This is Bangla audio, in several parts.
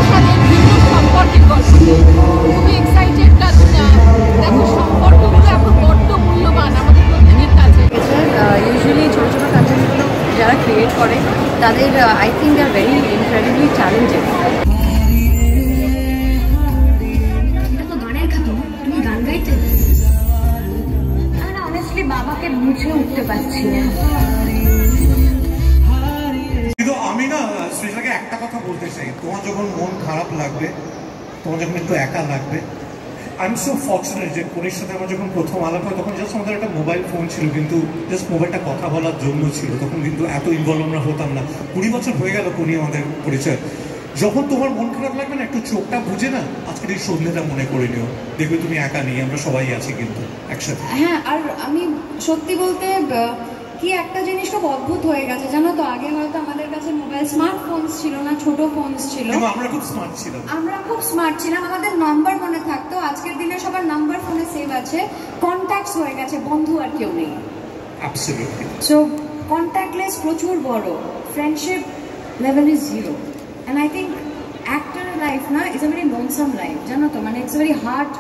সালের ভিন্ন সম্পর্কের গল্প। খুবই এক্সাইটেড, কারণ দেখো সম্পর্কগুলো এখন বড্ড মূল্যবান আমাদের প্রত্যেকের কাছে। ইউজুয়ালি ছোটো ছোটো কন্টেন্টগুলো যারা ক্রিয়েট করে তাদের I think they are very incredibly challenging. এটা তো গানের খাতো, তুমি গান গাইতে? না অনেস্টলি বাবাকে বুঝে উঠতে পারছি না। কিন্তু আমি না সৃজাকে একটা কথা বলতে চাই, তোমার যখন মন খারাপ লাগবে, তোমার যখন একটু একা লাগবে, আই এম সো ফর্চুনেট যে কোনির সাথে আমার যখন প্রথম আলাপ হয় তখন জাস্ট আমাদের একটা মোবাইল ফোন ছিল, কিন্তু জাস্ট মোবাইলটা কথা বলার জন্য ছিল। তখন কিন্তু এত ইনভলভ আমরা হতাম না। 20 বছর হয়ে গেল কোনি আমাদের পরিচয়। যখন তোমার মন খারাপ লাগবে না, একটু চোখটা বুঝে না আজকের এই সন্ধ্যেটা মনে করে নিও, দেখবে তুমি একা নেই, আমরা সবাই আছি কিন্তু একসাথে। হ্যাঁ, আর আমি সত্যি বলতে কি একটা জিনিস খুব অদ্ভুত হয়ে গেছে জানো তো। আগে হয়তো আমাদের কাছে মোবাইল স্মার্টফোনস ছিল না, ছোট ফোনস ছিল, আমরা খুব স্মার্ট ছিলাম। আমাদের নাম্বার মনে থাকতো। আজকের দিনে সবার নাম্বার ফোনে সেভ আছে, কন্ট্যাক্টস হয়ে গেছে, বন্ধু আর কেউ নেই। অ্যাবসলিউটলি। সো কন্ট্যাক্টলেস প্রচুর বড়, friendship level is zero. And I think actor life না is a very lonesome life, জানো তো। মানে it's a very hard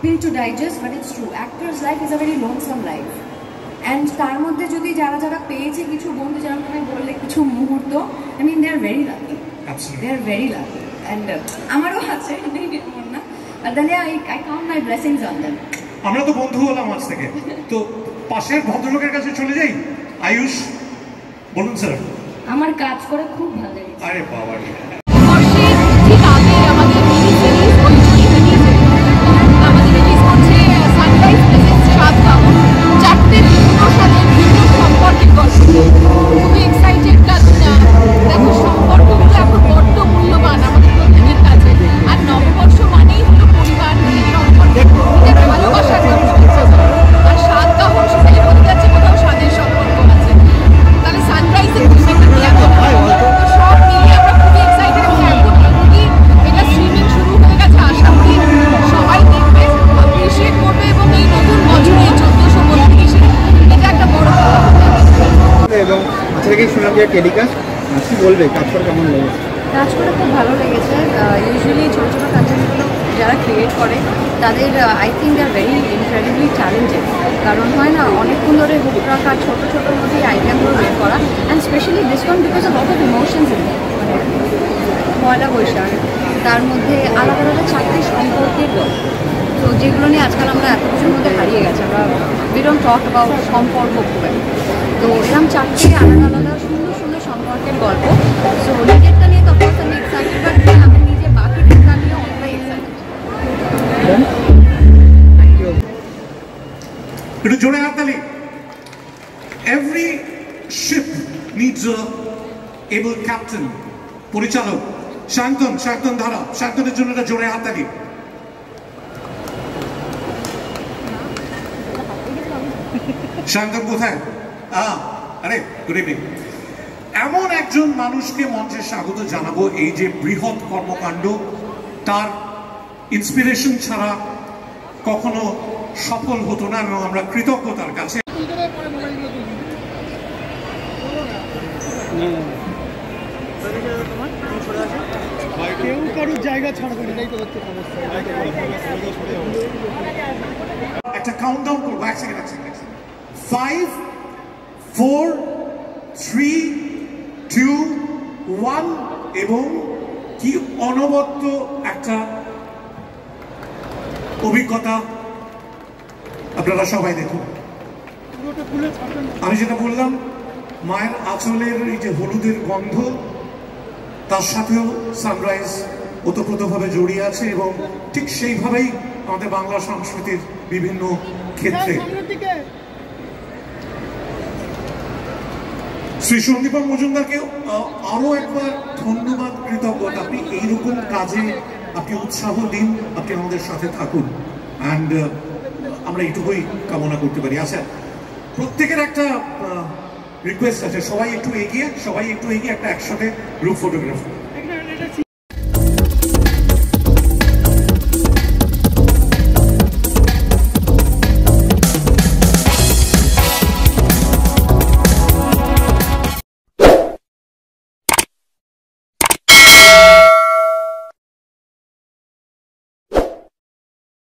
pill to digest, but it's true. Actor's life is a very lonesome life. And তার মধ্যে যদি যারা যারা পেয়েছে কিছু বন্ধু, যেমন তুমি বললে কিছু মুহূর্ত, I mean they are very lucky, they are very lucky. And আমারও আছে, না, বাট তাহলে I count my blessings on them. আমরা তো বন্ধু হলাম আজ থেকে, তো পাশের ভদ্রলোকের কাছে চলে যাই। আয়ুষ, বলুন স্যার। আমার কাজ করে খুব ভালো লেগেছে। আরে বাবা, ঠিক আগে আমাদের মিনি সিরিজ ওইচুরি রিলিজ আমাদের রিলিজ হচ্ছে সানরাইজ প্রেজেন্টস সাতগাঁও, 4টে ভিন্ন সালের ভিন্ন সম্পর্কের গল্প। খুবই এক্সাইটেড, কারণ দেখো সম্পর্কগুলো এখন বড্ড মূল্যবান আমাদের প্রত্যেকের কাছে। আর নববর্ষ মানেই হলো পরিবার নিয়ে সম্পর্ক, নিজের ভালোবাসার মানুষের। আর সাতগাঁও সেখানে বলতে যাচ্ছে কোথাও স্বাদের সম্পর্ক আছে। তাহলে সানরাইজের বিষয়টা কি এখন সব মিলিয়ে আমরা খুবই এক্সাইটেড। এবং এখন অলরেডি এটা স্ট্রিমিং শুরু হয়ে গেছে। আশা করি সবাই দেখবে, অ্যাপ্রিশিয়েট করবে, এবং এই নতুন বছরে 1432 এটা একটা বড় পাওয়া। এবং থেকেই শুনলাম যে টেলিকাস্ট, কি বলবে, কাজ করে কেমন লেগেছে? কাজ করে খুব ভালো লেগেছে। ইউজুয়ালি ছোটো ছোটো কন্টেন্টগুলো যারা ক্রিয়েট করে তাদের I think they are very incredibly challenging. কারণ হয় না অনেকক্ষণ ধরে হুক রাখা, ছোটো ছোটোর মধ্যেই আইটেমগুলো বের করা, and specially this one because of lot of emotions in it. মানে পয়লা বৈশাখ, তার মধ্যে আলাদা আলাদা 4টে সম্পর্কের গল্প, তো যেগুলো নিয়ে আজকাল আমরা এত কিছুর মধ্যে হারিয়ে গেছে। আমরা উই ডোন্ট টক অ্যাবাউট সম্পর্ক খুব একটা। তো এরকম 4টে আলাদা আলাদা সুন্দর সুন্দর সম্পর্কের গল্প। সো নিজেরটা নিয়ে তো অফকোর্স আমি এক্সাইটেড, বাট আমি নিজে বাকিটা নিয়ে অনেকটাই এক্সাইটেড। একটু জোরে হাততালি। Every ship needs a able captain, পরিচালক। শান্তন ধারা, শান্তনের জন্য একটা জোরে হাততালি। শান্তন কোথায়? আরে গুড ইভিনিং। এমন একজন মানুষকে মঞ্চে স্বাগত জানাবো। এই যে বৃহৎ কর্মকাণ্ড, তার ইন্সপিরেশন ছাড়া কখনো সফল হতো না, এবং আমরা কৃতজ্ঞ তার কাছে। কেউ কারোর জায়গা ছাড়বে না, এটাই তো হচ্ছে সমস্যা। একটা কাউন্টডাউন করবো, এক সেকেন্ড। 5, 4, 3, 2, 1, এবং কি অনবদ্য একটা অভিজ্ঞতা আপনারা সবাই দেখুন। আমি যেটা বললাম, মায়ের আঁচলের এই যে হলুদের গন্ধ, তার সাথেও সানরাইজ ওতপ্রোতভাবে জড়িয়ে আছে, এবং ঠিক সেইভাবেই আমাদের বাংলা সংস্কৃতির বিভিন্ন ক্ষেত্রে। শ্রী সন্দীপন মজুমদারকে আরো একবার ধন্যবাদ, কৃতজ্ঞতা। আপনি এইরকম কাজে আপনি উৎসাহ দিন, আপনি আমাদের সাথে থাকুন, অ্যান্ড আমরা এইটুকুই কামনা করতে পারি। আচ্ছা, প্রত্যেকের একটা রিকোয়েস্ট আছে, সবাই একটু এগিয়ে একটা একসাথে গ্রুপ ফটোগ্রাফ।